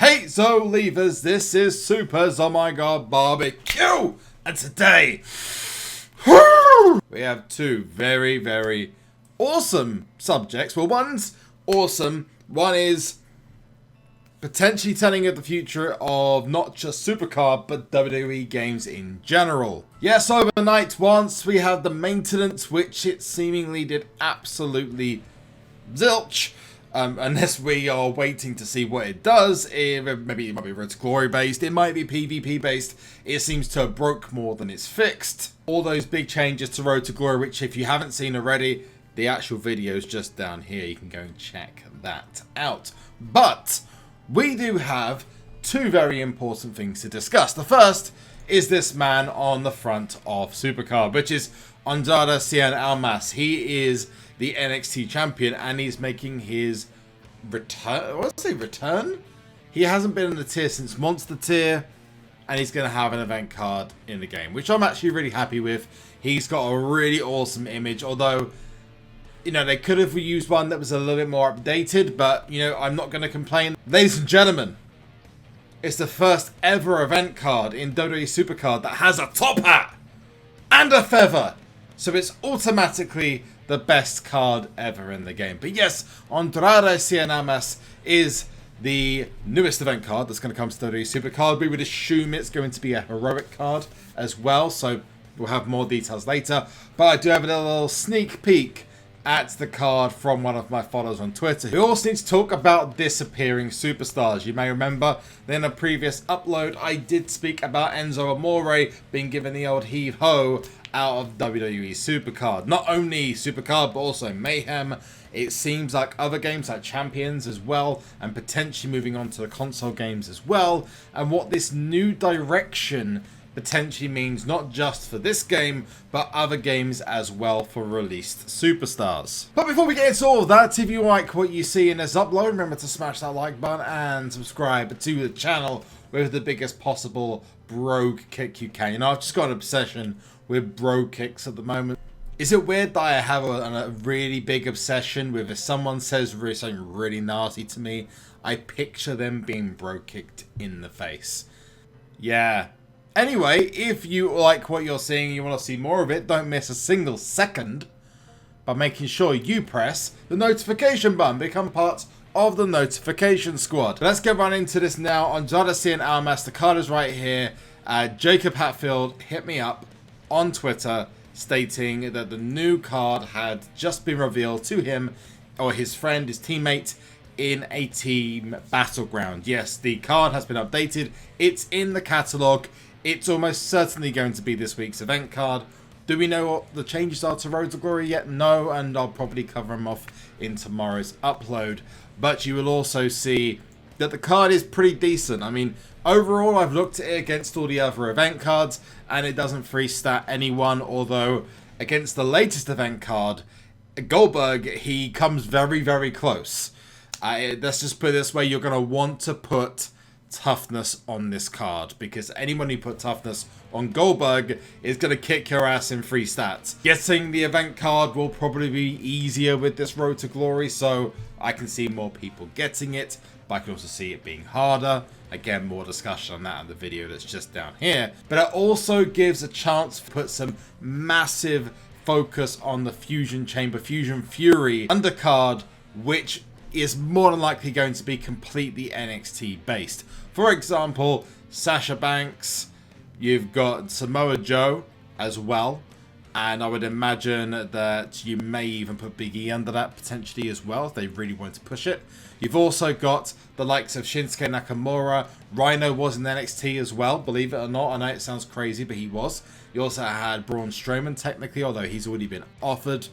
Hey Zo Leavers, this is SuperZomgbBBQ, and today we have two very awesome subjects. Well, one's awesome, one is potentially telling of the future of not just SuperCard, but WWE games in general. Yes, overnight once we had the maintenance, which it seemingly did absolutely zilch. Unless we are waiting to see what it does. Maybe it might be Road to Glory based, it might be PvP based. It seems to have broke more than it's fixed. All those big changes to Road to Glory, which if you haven't seen already, the actual video is just down here. You can go and check that out. But we do have two very important things to discuss. The first is this man on the front of SuperCard, which is Enzo Amore. He is the NXT champion, and he's making his return. What did I say? Return? He hasn't been in the tier since Monster Tier, and he's going to have an event card in the game, which I'm actually really happy with. He's got a really awesome image, although, you know, they could have used one that was a little bit more updated, but, you know, I'm not going to complain. Ladies and gentlemen, it's the first ever event card in WWE SuperCard that has a top hat and a feather, so it's automatically the best card ever in the game. But yes, Enzo Amore is the newest event card that's going to come to WWE SuperCard. We would assume it's going to be a heroic card as well, so we'll have more details later. But I do have a little sneak peek at the card from one of my followers on Twitter, who also needs to talk about disappearing superstars. You may remember that in a previous upload I did speak about Enzo Amore being given the old heave-ho out of WWE SuperCard. Not only SuperCard, but also Mayhem. It seems like other games like Champions as well, and potentially moving on to the console games as well, and what this new direction potentially means not just for this game, but other games as well for released superstars. But before we get into all of that, if you like what you see in this upload, remember to smash that like button and subscribe to the channel with the biggest possible bro kick you can. You know, I've just got an obsession with bro kicks at the moment. Is it weird that I have a really big obsession with if someone says something really nasty to me, I picture them being bro kicked in the face? Yeah. Anyway, if you like what you're seeing and you want to see more of it, don't miss a single second by making sure you press the notification button. Become part of the notification squad. Let's get right into this now. On Enzo Amore, the card is right here. Jacob Hatfield hit me up on Twitter stating that the new card had just been revealed to him, or his friend, his teammate, in a team battleground. Yes, the card has been updated. It's in the catalogue. It's almost certainly going to be this week's event card. Do we know what the changes are to Road to Glory yet? No, and I'll probably cover them off in tomorrow's upload. But you will also see that the card is pretty decent. I mean, overall, I've looked at it against all the other event cards, and it doesn't free stat anyone, although against the latest event card, Goldberg, he comes very close. Let's just put it this way, you're going to want to put toughness on this card, because anyone who put toughness on Goldberg is going to kick your ass in free stats. Getting the event card will probably be easier with this Road to Glory, so I can see more people getting it, but I can also see it being harder. Again, more discussion on that in the video that's just down here. But it also gives a chance to put some massive focus on the Fusion Chamber, Fusion Fury undercard, which is more than likely going to be completely NXT based. For example, Sasha Banks, you've got Samoa Joe as well, and I would imagine that you may even put Big E under that potentially as well if they really want to push it. You've also got the likes of Shinsuke Nakamura. Rhino was in NXT as well, believe it or not. I know it sounds crazy, but he was. You also had Braun Strowman technically, although he's already been offered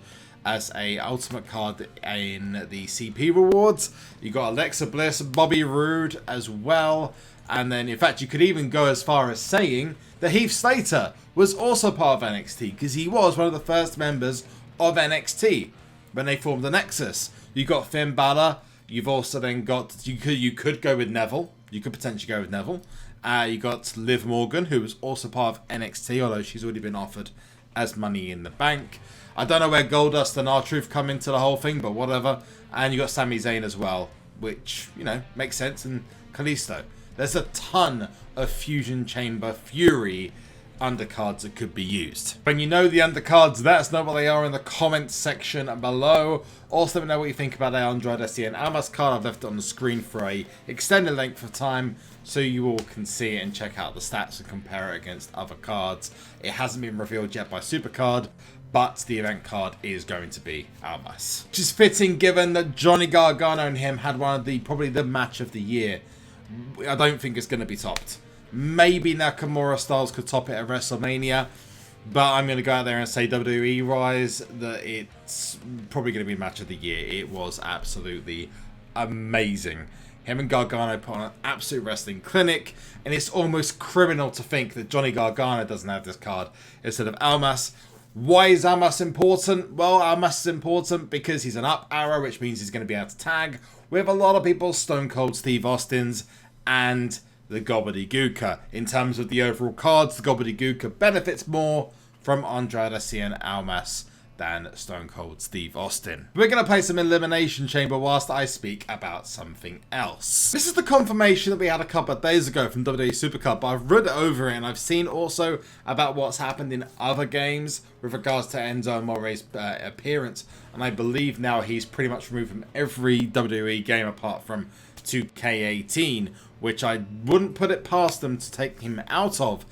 as a ultimate card in the CP rewards. You got Alexa Bliss, Bobby Roode as well, and then in fact you could even go as far as saying that Heath Slater was also part of NXT, because he was one of the first members of NXT when they formed the Nexus. You got Finn Balor. You've also then got, you could go with Neville. You could potentially go with Neville. You got Liv Morgan, who was also part of NXT, although she's already been offered as Money in the Bank. I don't know where Goldust and R-Truth come into the whole thing, but whatever. And you got Sami Zayn as well, which, you know, makes sense. And Kalisto. There's a ton of Fusion Chamber Fury undercards that could be used. When you know the undercards, let us know what they are in the comments section below. Also let me know what you think about the Andrade and Almas card. I've left it on the screen for a extended length of time so you all can see it and check out the stats and compare it against other cards. It hasn't been revealed yet by SuperCard, but the event card is going to be Almas. Which is fitting given that Johnny Gargano and him had one of probably the match of the year. I don't think it's going to be topped. Maybe Nakamura Styles could top it at WrestleMania, but I'm going to go out there and say WWE Rise that it's probably going to be match of the year. It was absolutely amazing. Him and Gargano put on an absolute wrestling clinic, and it's almost criminal to think that Johnny Gargano doesn't have this card instead of Almas. Why is Almas important? Well, Almas is important because he's an up arrow, which means he's going to be able to tag with a lot of people, Stone Cold Steve Austin's and the Gobbledygooker. In terms of the overall cards, the Gobbledygooker benefits more from Andrade Cien Almas than Stone Cold Steve Austin. We're going to play some Elimination Chamber whilst I speak about something else. This is the confirmation that we had a couple of days ago from WWE SuperCard, but I've read over it and I've seen also about what's happened in other games with regards to Enzo Amore's appearance, and I believe now he's pretty much removed from every WWE game apart from 2K18, which I wouldn't put it past them to take him out of.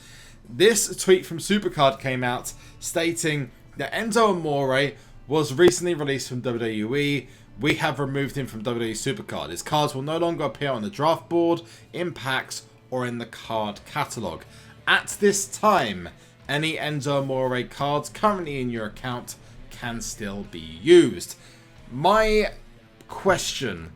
This tweet from SuperCard came out stating that Enzo Amore was recently released from WWE. We have removed him from WWE SuperCard. His cards will no longer appear on the draft board, in packs, or in the card catalogue. At this time, any Enzo Amore cards currently in your account can still be used. My question,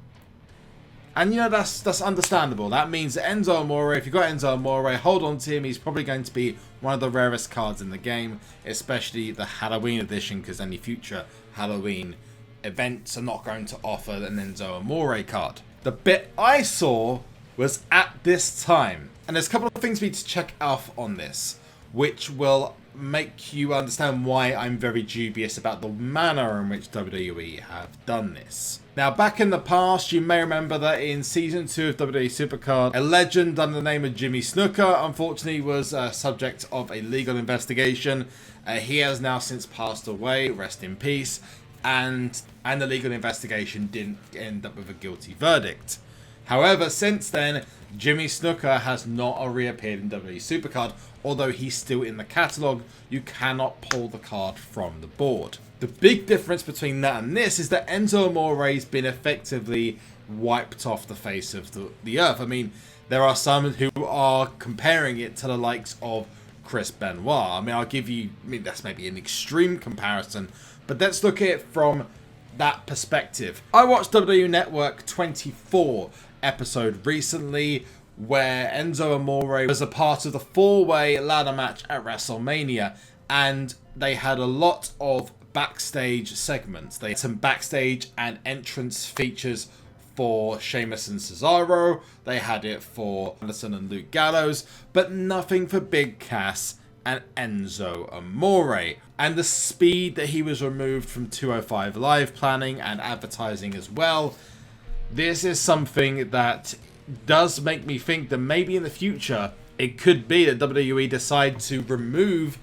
and you know, that's understandable. That means that Enzo Amore, if you've got Enzo Amore, hold on to him. He's probably going to be one of the rarest cards in the game, especially the Halloween edition, because any future Halloween events are not going to offer an Enzo Amore card. The bit I saw was at this time, and there's a couple of things we need to check off on this, which will make you understand why I'm very dubious about the manner in which WWE have done this. Now, back in the past, you may remember that in Season 2 of WWE SuperCard, a legend under the name of Jimmy Snuka, unfortunately, was subject of a legal investigation. He has now since passed away, rest in peace, and the legal investigation didn't end up with a guilty verdict. However, since then, Jimmy Snuka has not reappeared in WWE SuperCard, although he's still in the catalogue. You cannot pull the card from the board. The big difference between that and this is that Enzo Amore's been effectively wiped off the face of the earth. I mean, there are some who are comparing it to the likes of Chris Benoit. I mean, I'll give you, that's maybe an extreme comparison, but let's look at it from that perspective. I watched WWE Network 24 episode recently where Enzo Amore was a part of the 4-way ladder match at WrestleMania, and they had a lot of backstage segments. They had some backstage and entrance features for Sheamus and Cesaro. They had it for Anderson and Luke Gallows, but nothing for Big Cass and Enzo Amore. And the speed that he was removed from 205 Live planning and advertising as well, this is something that does make me think that maybe in the future it could be that WWE decide to remove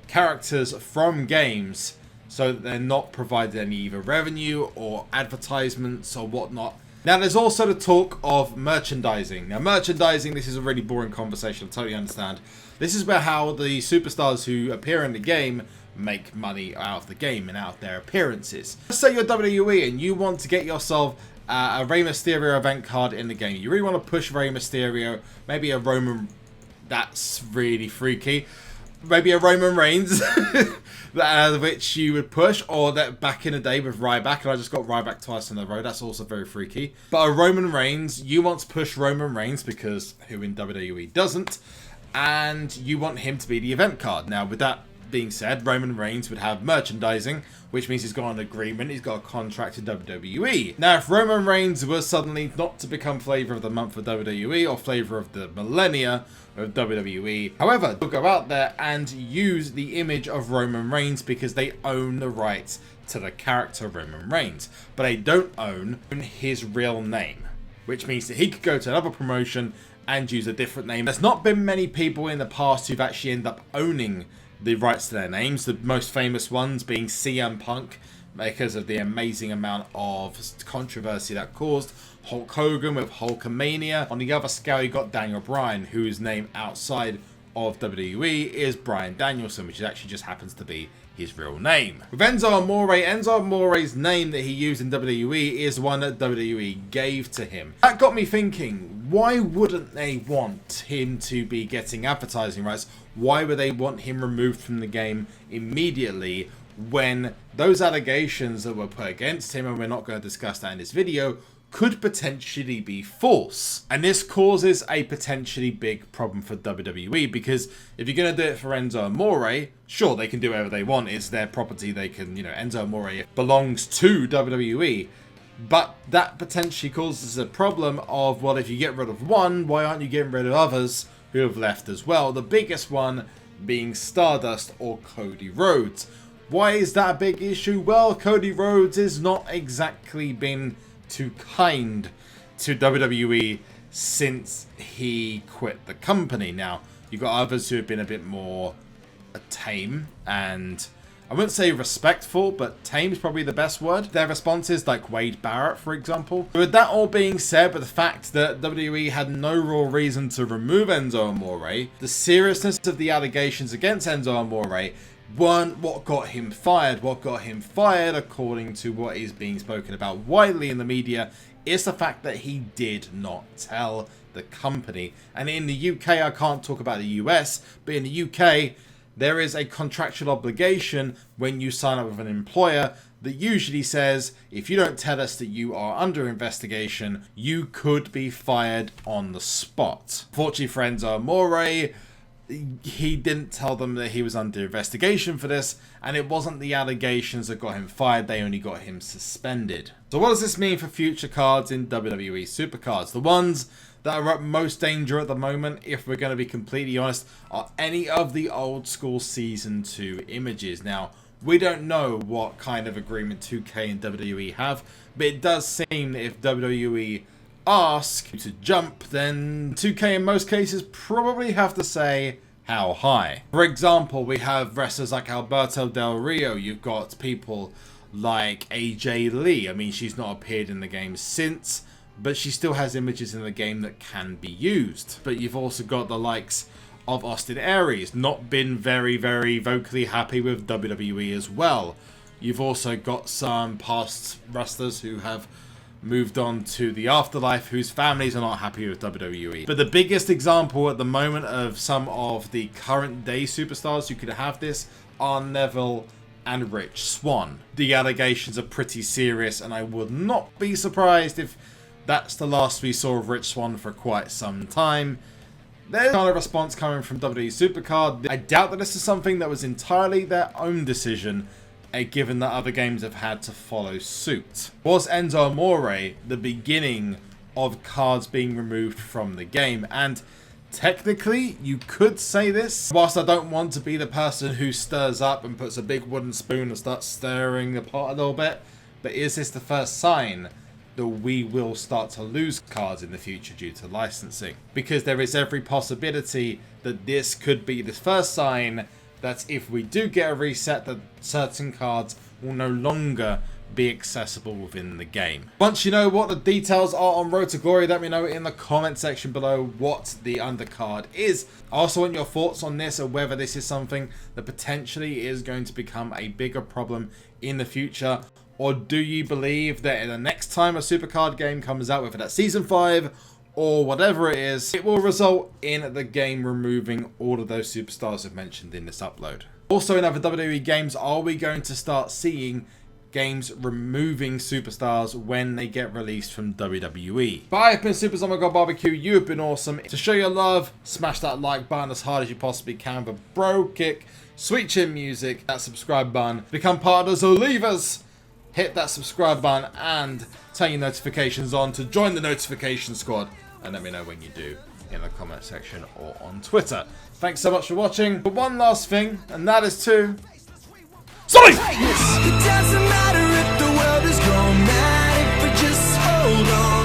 characters from games so that they're not provided any either revenue or advertisements or whatnot. Now, there's also the talk of merchandising. Now, merchandising, this is a really boring conversation, I totally understand. This is about how the superstars who appear in the game make money out of the game and out of their appearances. Let's say you're WWE and you want to get yourself a Rey Mysterio event card in the game. You really want to push Rey Mysterio, maybe a Roman, that's really freaky. Maybe a Roman Reigns, which you would push, or that back in the day with Ryback, and I just got Ryback twice in a row, that's also very freaky. But a Roman Reigns, you want to push Roman Reigns, because who in WWE doesn't, and you want him to be the event card. Now, with that being said, Roman Reigns would have merchandising, which means he's got an agreement, he's got a contract to WWE. Now, if Roman Reigns was suddenly not to become Flavor of the Month for WWE or Flavor of the Millennia of WWE, however, they'll go out there and use the image of Roman Reigns because they own the rights to the character Roman Reigns, but they don't own his real name, which means that he could go to another promotion and use a different name. There's not been many people in the past who've actually ended up owning the rights to their names, the most famous ones being CM Punk, because of the amazing amount of controversy that caused. Hulk Hogan with Hulkamania. On the other scale, you got Daniel Bryan, whose name outside of WWE is Bryan Danielson, which actually just happens to be his real name. With Enzo Amore's name that he used in WWE is one that WWE gave to him. That got me thinking, why wouldn't they want him to be getting advertising rights? Why would they want him removed from the game immediately when those allegations that were put against him, and we're not going to discuss that in this video, could potentially be false? And this causes a potentially big problem for WWE, because if you're going to do it for Enzo Amore, sure, they can do whatever they want. It's their property. They can, Enzo Amore belongs to WWE. But that potentially causes a problem of, well, if you get rid of one, why aren't you getting rid of others who have left as well? The biggest one being Stardust or Cody Rhodes. Why is that a big issue? Well, Cody Rhodes has not exactly been too kind to WWE since he quit the company. Now, you've got others who have been a bit more tame, and I wouldn't say respectful, but tame is probably the best word. Their responses, like Wade Barrett, for example. With that all being said, with the fact that WWE had no real reason to remove Enzo Amore, the seriousness of the allegations against Enzo Amore weren't what got him fired. What got him fired, according to what is being spoken about widely in the media, is the fact that he did not tell the company. And in the UK, I can't talk about the US, but in the UK, there is a contractual obligation when you sign up with an employer that usually says, if you don't tell us that you are under investigation, you could be fired on the spot. Fortunately for Enzo Amore, he didn't tell them that he was under investigation for this, and it wasn't the allegations that got him fired, they only got him suspended. So what does this mean for future cards in WWE SuperCards? The ones that are at most danger at the moment, if we're going to be completely honest, are any of the old school Season 2 images. Now, we don't know what kind of agreement 2K and WWE have, but it does seem that if WWE ask you to jump, then 2K in most cases probably have to say how high. For example, we have wrestlers like Alberto Del Rio. You've got people like AJ Lee. I mean, she's not appeared in the game since, but she still has images in the game that can be used. But you've also got the likes of Austin Aries, not been very, very vocally happy with WWE as well. You've also got some past wrestlers who have moved on to the afterlife, whose families are not happy with WWE. But the biggest example at the moment of some of the current day superstars who could have this are Neville and Rich Swann. The allegations are pretty serious, and I would not be surprised if that's the last we saw of Rich Swann for quite some time. There's not a response coming from WWE SuperCard. I doubt that this is something that was entirely their own decision, given that other games have had to follow suit. Was Enzo Amore the beginning of cards being removed from the game? And technically, you could say this. Whilst I don't want to be the person who stirs up and puts a big wooden spoon and starts stirring the pot a little bit, but is this the first sign that we will start to lose cards in the future due to licensing? Because there is every possibility that this could be the first sign that if we do get a reset, that certain cards will no longer be accessible within the game. Once you know what the details are on Road to Glory, let me know in the comment section below what the undercard is. I also want your thoughts on this, and whether this is something that potentially is going to become a bigger problem in the future, or do you believe that the next time a SuperCard game comes out, whether that's Season 5 or whatever it is, it will result in the game removing all of those superstars I've mentioned in this upload. Also, in other WWE games, are we going to start seeing games removing superstars when they get released from WWE? But I've been SuperZombGBBQ, you've been awesome. To show your love, smash that like button as hard as you possibly can for Bro Kick, Sweet Chin Music, that subscribe button. Become part of the Zolivers. Hit that subscribe button and turn your notifications on to join the notification squad, and let me know when you do in the comment section or on Twitter. Thanks so much for watching. But one last thing, and that is to Sorry! It doesn't matter if the world is gone mad if we just hold on.